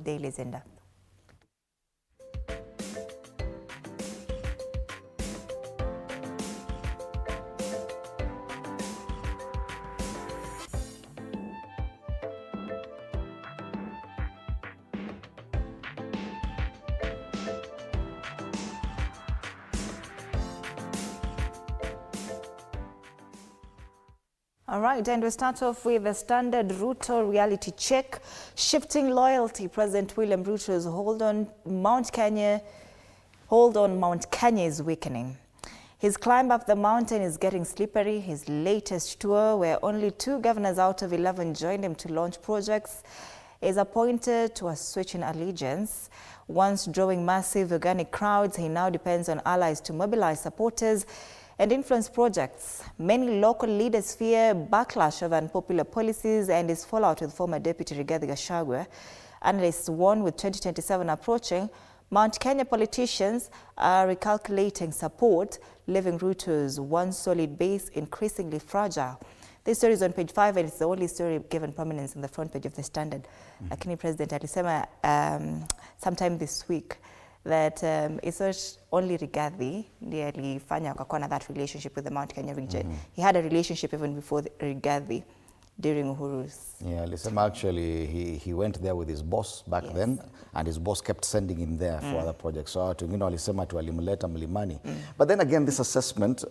Daily's in depth. All right, and we start off with the standard Ruto reality check. Shifting loyalty, President William Ruto's hold on Mount Kenya is weakening. His climb up the mountain is getting slippery. His latest tour, where only 2 governors out of 11 joined him to launch projects, is appointed to a switch in allegiance. Once drawing massive organic crowds, he now depends on allies to mobilize supporters and influence projects. Many local leaders fear backlash of unpopular policies and his fallout with former Deputy Rigathi Gachagua. Analysts warn with 2027 approaching, Mount Kenya politicians are recalculating support, leaving Ruto's one solid base increasingly fragile. This story is on page 5 and it's the only story given prominence on the front page of the Standard. Lakini President alisema sometime this week that it's not only Rigathi ndiye alifanya wakakuwa na that relationship with the Mount Kenya region. He had a relationship even before Rigathi during Uhuru's. Yeah, alisema actually he went there with his boss back then, and his boss kept sending him there for other projects. So watu wengine walisema tu alimleta mlimani. But then again, this assessment,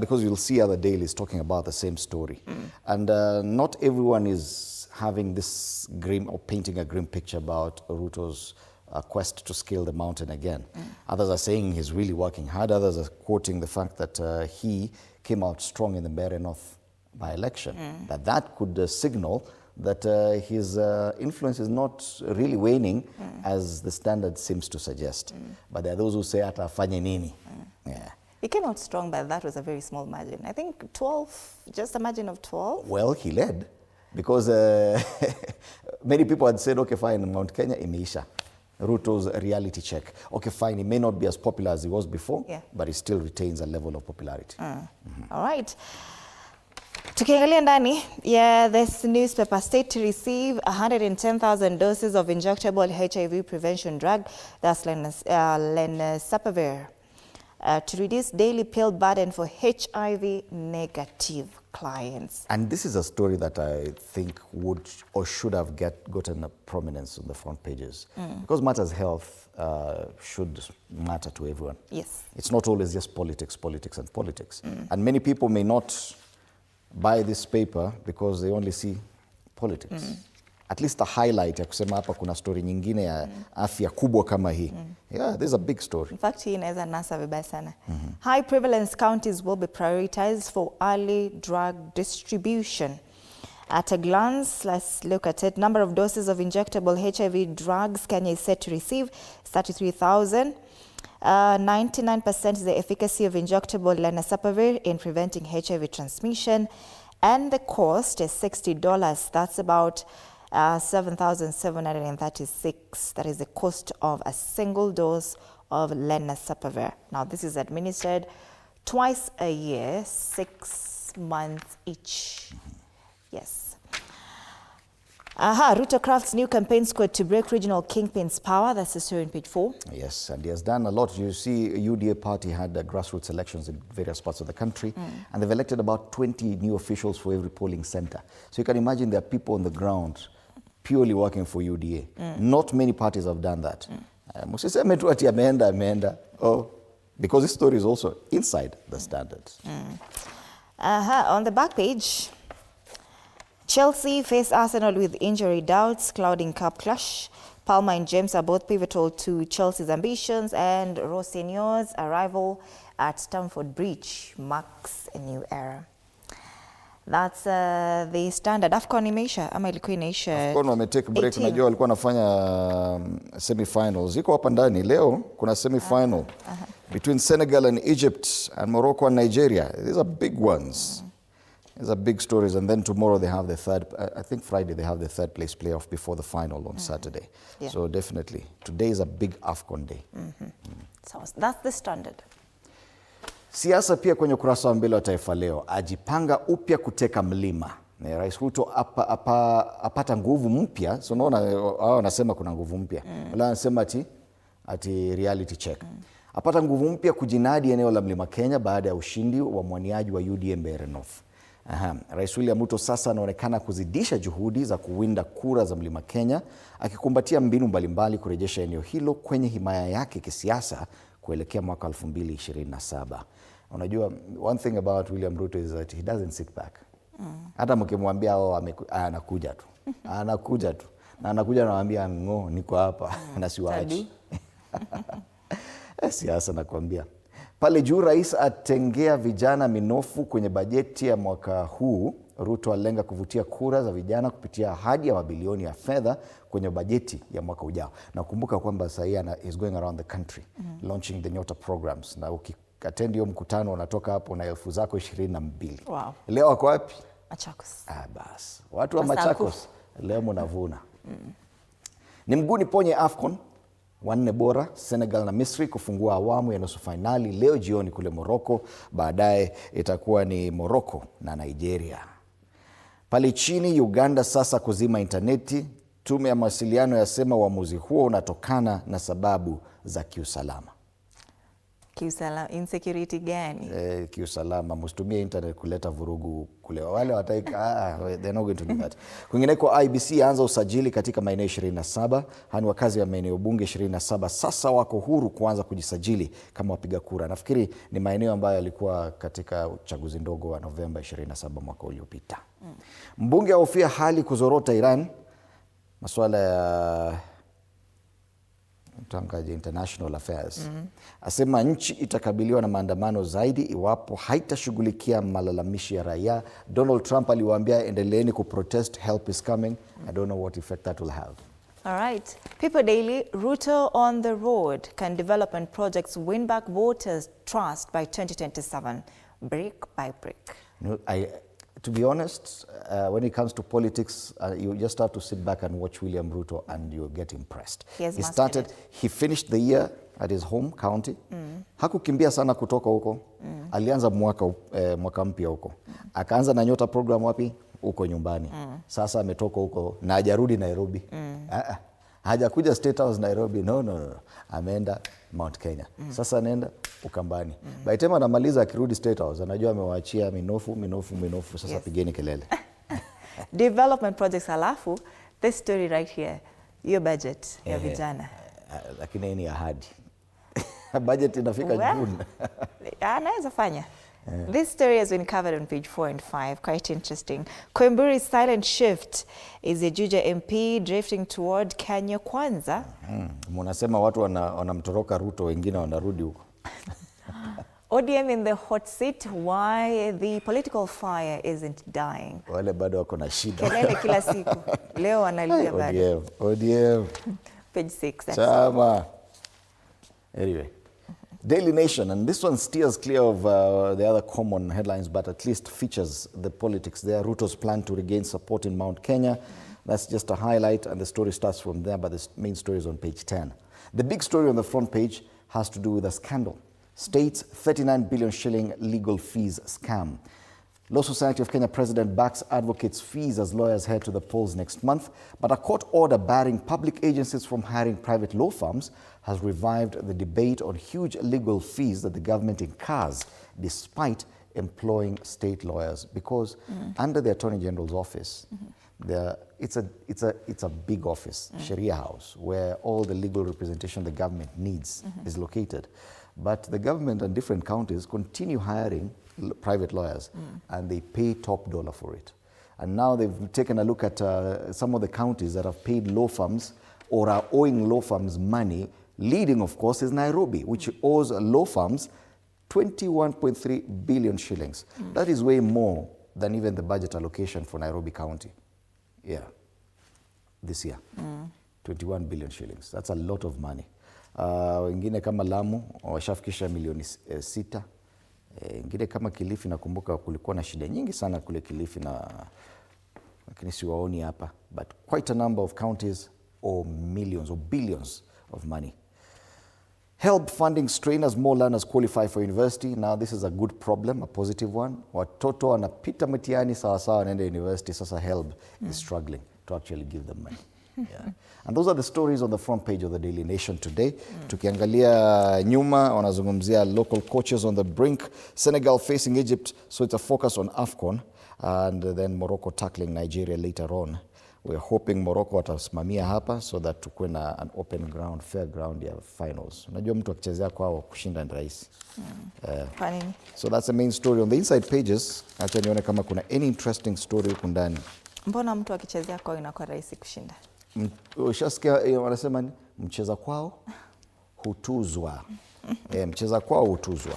because you'll see other dailies talking about the same story. And not everyone is having this grim or painting a grim picture about Ruto's quest to scale the mountain again. Others are saying he's really working hard. Others are quoting the fact that he came out strong in the Mbeere North by-election. That could signal that his influence is not really waning as the Standard seems to suggest. But there are those who say ata afanye nini. Yeah. He came out strong, but that was a very small margin. I think 12, just a margin of 12. Well, he led because many people had said, okay, fine, Mount Kenya imeisha. Ruto's reality check. Okay, fine, he may not be as popular as he was before, but he still retains a level of popularity. All right. Tukiangalia ndani, this newspaper state to receive 110,000 doses of injectable HIV prevention drug, that's lenacapavir, to reduce daily pill burden for HIV negative clients. And this is a story that I think would or should have gotten a prominence on the front pages. Because matters health should matter to everyone. Yes. It's not always just politics, politics, and politics. And many people may not buy this paper because they only see politics. At least a highlight ya kusema hapa kuna story nyingine ya afya kubwa kama hii. Yeah, this is a big story. In fact, hii inaweza nasa vibaya sana. High prevalence counties will be prioritized for early drug distribution. At a glance, let's look at it. Number of doses of injectable HIV drugs Kenya is set to receive is 33,000. 99% is the efficacy of injectable lenacapavir in preventing HIV transmission, and the cost is $60. That's about 7,736. That is the cost of a single dose of lenacapavir. Now, this is administered twice a year, 6 months each. Yes. Ruto crafts new campaign squad to break regional kingpins' power. That's the story on page 4. Yes, and he has done a lot. You see, UDA party had grassroots elections in various parts of the country, and they've elected about 20 new officials for every polling center. So you can imagine there are people on the ground purely working for UDA. Not many parties have done that. Because this story is also inside the Standard. On the back page, Chelsea face Arsenal with injury doubts clouding cup clash. Palmer and James are both pivotal to Chelsea's ambitions, and Rossinior's arrival at Stamford Bridge marks a new era. That's the Standard. AFCON imeisha ama ilikuwa inaisha? AFCON wametake break. Najua walikuwa wanafanya semi-finals. Iko hapa ndani leo kuna semi-final between Senegal and Egypt and Morocco and Nigeria. These are big ones. These are big stories, and then tomorrow they have the third, I think Friday they have the third place playoff before the final on Saturday. So definitely, today is a big AFCON day. So that's the Standard. Siasa pia kwenye ukurasa wa mbele wa Taifa Leo, ajipanga upya kuteka mlima. Rais Ruto apata nguvu mpya. So unaona hao wanasema kuna nguvu mpya. Wala wanasema ati reality check. Apata nguvu mpya kujinadi eneo la Mlima Kenya baada ya ushindi wa mwaniaji wa UDM North. Rais William Ruto sasa anaonekana kuzidisha juhudi za kuwinda kura za Mlima Kenya, akikumbatia mbinu mbalimbali kurejesha eneo hilo kwenye himaya yake kisiasa kuelekea mwaka 2027. Unajua, one thing about William Ruto is that he doesn't sit back. Hata mkimwambia anakuja tu. Anakuja tu. Na anakuja anawaambia niko hapa na siwaachi. Siasa nakwambia. Pale juu rais atengea vijana minofu kwenye bajeti ya mwaka huu. Ruto alenga kuvutia kura za vijana kupitia ahadi ya mabilioni ya fedha kwenye bajeti ya mwaka ujao. Na kumbuka kwamba sasa is going around the country launching the Nyota programs. Na ukikatendi hiyo mkutano unatoka hapo na 22,000. Wow. Leo wako wapi? Machakos. Bas. Watu wa Machakos leo mnavuna. Ni mguni ponye AFCON. Wanne bora Senegal na Misri kufungua awamu ya nusu finali leo jioni kule Morocco. Baadaye itakuwa ni Morocco na Nigeria. Pale chini Uganda sasa kuzima interneti. Tume ya mawasiliano yasema uamuzi huo unatokana na sababu za kiusalama. Kiusalama, insecurity gani? Kiusalama, msitumie internet kuleta vurugu kule. Wale wataika they're not going to do that. Kwingineko IBC anza usajili katika maeneo 27. Hani wakazi wa maeneo bunge 27 sasa wako huru kuanza kujisajili kama wapiga kura. Nafikiri ni maeneo ambayo yalikuwa katika uchaguzi ndogo wa Novemba 27 mwaka uliopita. Mbunge ahofia hali kuzorota Iran. Masuala ya international affairs. Asema nchi itakabiliwa na maandamano zaidi iwapo haitashughulikia malalamishi ya raia. Donald Trump aliwaambia endeleeni kuprotest, help is coming. I don't know what effect that will have. All right. People Daily, Ruto on the road. Can development projects win back voters' trust by 2027, brick by brick? No, to be honest, when it comes to politics, you just have to sit back and watch William Ruto and you'll get impressed. He finished the year at his home county. Hakukimbia sana kutoka huko. Alianza mwaka mpya huko. Akaanza na Nyota program wapi? Huko nyumbani. Sasa ametoka huko na hajarudi Nairobi. Hajakuja State House Nairobi. No. Ameenda Mount Kenya. Sasa anaenda Ukambani. By the time anamaliza akirudi State House, anajua amewaachia minofu. Sasa pigeni kelele. Development projects alafu, this story right here, your budget ya vijana. Lakini ni ahadi. Budget inafika June. Anaweza fanya. This story has been covered on page 4 and 5. Quite interesting. Koimburi's silent shift is a Juja MP drifting toward Kenya Kwanza. Mnasema watu wanamtoroka Ruto, wengine wanarudi huko. ODM in the hot seat. Why the political fire isn't dying? Wale bado wako na shida. Kelele kila siku. Leo wanalia bado. ODM. Page 6. Chama. Anyway. Daily Nation, and this one steers clear of the other common headlines, but at least features the politics there. Ruto's plan to regain support in Mount Kenya. That's just a highlight, and the story starts from there, but the main story is on page 10. The big story on the front page has to do with a scandal. States 39 billion shilling legal fees scam. Law Society of Kenya president backs advocates' fees as lawyers head to the polls next month, but a court order barring public agencies from hiring private law firms has revived the debate on huge legal fees that the government incurs despite employing state lawyers. Because under the Attorney General's office, it's a big office, Sharia House, where all the legal representation the government needs is located. But the government and different counties continue hiring private lawyers, and they pay top dollar for it. And now they've taken a look at some of the counties that have paid law firms or are owing law firms money. Leading, of course, is Nairobi, which owes law firms 21.3 billion shillings. That is way more than even the budget allocation for Nairobi County. Yeah, this year. 21 billion shillings. That's a lot of money. Wengine kama Lamu washafikisha milioni 6. Ngine kama Kilifi, nakumbuka kulikuwa na shida nyingi sana kule Kilifi, na lakini siwaoni hapa, but quite a number of counties owe millions or billions of money. HELB funding strain as more learners qualify for university. Now this is a good problem, a positive one. Watoto wanapita mtihani sawa sawa wanaenda university. Sasa HELB is struggling to actually give them money. Yeah. And those are the stories on the front page of the Daily Nation today. Tukiangalia nyuma, wanazungumzia local coaches on the brink. Senegal facing Egypt, so it's a focus on AFCON. And then Morocco tackling Nigeria later on. We're hoping Morocco watasimamia hapa so that tukue na an open ground, fair ground ya finals. Unajua mtu akichezea kwao kushinda ni rahisi. So that's the main story on the inside pages. Acha nione kama kuna any interesting story huko ndani. Mbona mtu akichezea kwao inakuwa rahisi kushinda? Ushasikia wanasema ni mcheza kwao hutuzwa. Mcheza kwao hutuzwa.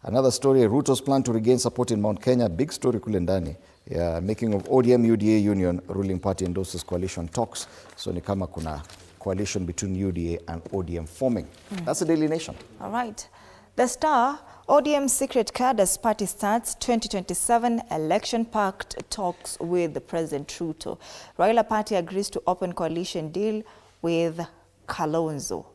Another story, Ruto's plan to regain support in Mount Kenya. Big story kule ndani. Yeah, making of ODM UDA union, ruling party endorses coalition talks. So ni kama kuna coalition between UDA and ODM forming. That's the Daily Nation. All right. The Star, ODM secret card as party starts 2027 election-packed talks with President Ruto. Raila party agrees to open coalition deal with Kalonzo.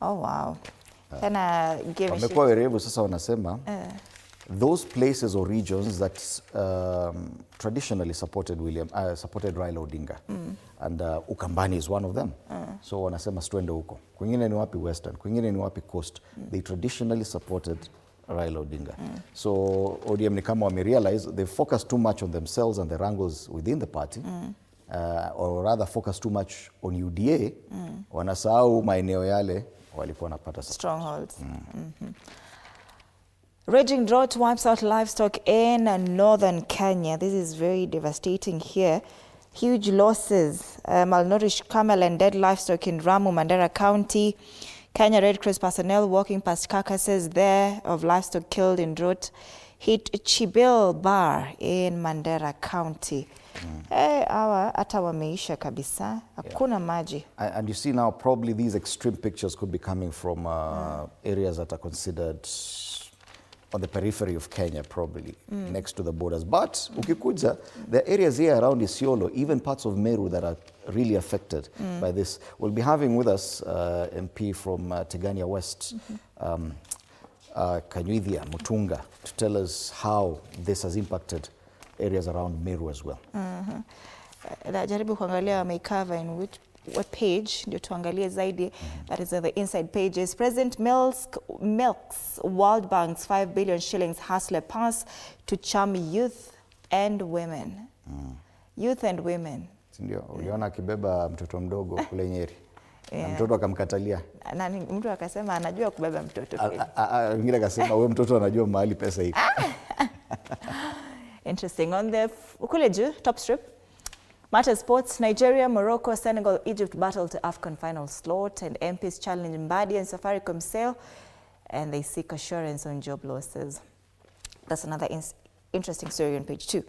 Oh, wow. Wamekuwa werevu sasa wanasema those places or regions that traditionally supported Raila Odinga and Ukambani is one of them. So wanasema twende huko. Kwingine ni wapi Western, kwingine ni wapi Coast. They traditionally supported Raila Odinga. So ODM ni kama wamerealize they focus too much on themselves and the wrangles within the party. Or rather focus too much on UDA. Wanasahau maeneo yale walikuwa napata strongholds. Raging drought wipes out livestock in northern Kenya. This is very devastating here. Huge losses, malnourished camel and dead livestock in Ramu, Mandera County. Kenya Red Cross personnel walking past carcasses there of livestock killed in drought hit Chibil Bar in Mandera County. Hawa hata wameisha kabisa. Hakuna maji. And you see now probably these extreme pictures could be coming from areas that are considered on the periphery of Kenya, probably next to the borders. But ukikuja, there are areas here around Isiolo, even parts of Meru that are really affected by this. We'll be having with us MP from Tegania West, Kanyuithia Mutunga, to tell us how this has impacted areas around Meru as well. Jaribu kuangalia wameikava in what page ndio tuangalie zaidi. That is on the inside pages. President milks World Bank's 5 billion shillings hustler pass to charm youth and women. Youth and women. Ndio, uliona akibeba mtoto mdogo kule Nyeri. Na mtoto akamkatalia. Na mtu akasema anajua kubeba mtoto. Wengine akasema wewe mtoto anajua mahali pesa iko. Interesting. On the kule juu, top strip. Matter Sports, Nigeria, Morocco, Senegal, Egypt battle to AFCON final slot, and MPs challenge Mbadi and Safaricom sale, and they seek assurance on job losses. That's another interesting story on page 2.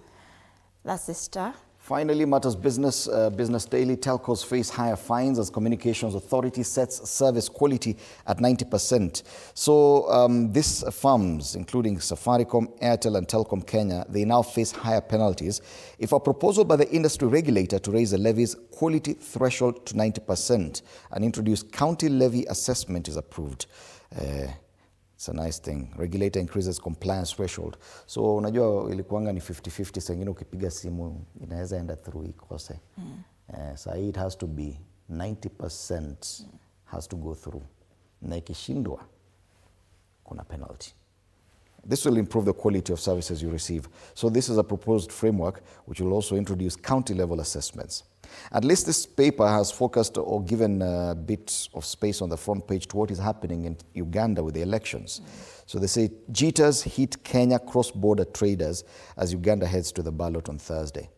That's the Star. Finally, Matters Business, Business Daily. Telcos face higher fines as Communications Authority sets service quality at 90%. So these firms, including Safaricom, Airtel and Telcom Kenya, they now face higher penalties if a proposal by the industry regulator to raise the levy's quality threshold to 90% and introduce county levy assessment is approved. It's a nice thing. Regulator increases compliance threshold. So unajua ilikuanga ni 50-50, sengine ukipiga simu inaweza enda through ikose. So it has to be 90% has to go through. Na ikishindwa kuna penalty. This will improve the quality of services you receive. So this is a proposed framework which will also introduce county level assessments. At least this paper has focused or given a bit of space on the front page to what is happening in Uganda with the elections. So they say jitters hit Kenya cross-border traders as Uganda heads to the ballot on Thursday.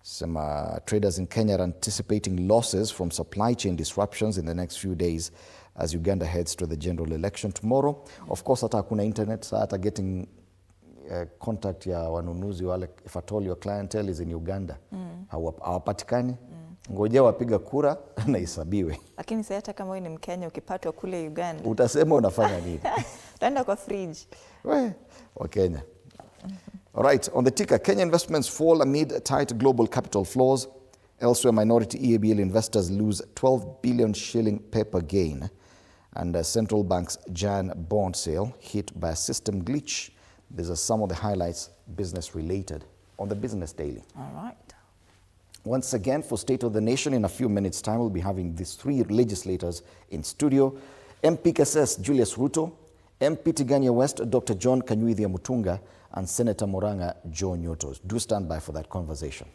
Some traders in Kenya are anticipating losses from supply chain disruptions in the next few days as Uganda heads to the general election tomorrow. Of course, hata hakuna internet, so hata getting contact ya wanunuzi wale, if at all your clientele is in Uganda, hawapatikani. Ngojea wapiga kura na isabiwe. Lakini sasa hata kama wewe ni Mkenya ukipatwa kule Uganda, utasema unafanya nini? Utaenda kwa fridge. Wa Kenya. All right, on the ticker, Kenya investments fall amid tight global capital flows. Elsewhere, minority EABL investors lose 12 billion shilling paper gain. And central bank's Jan bond sale hit by a system glitch. These are some of the highlights, business related, on the Business Daily. All right. Once again, for State of the Nation, in a few minutes' time, we'll be having these three legislators in studio. MP KSS Julius Ruto, MP Tigania West Dr. John Kanyuithia Mutunga, and Senator Moranga Joe Nyotos. Do stand by for that conversation.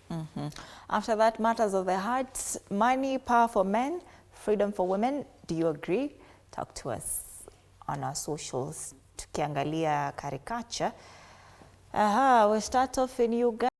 After that, matters of the heart, money, power for men, freedom for women. Do you agree? Talk to us on our socials. Tukiangalia caricature. We start off in Uganda.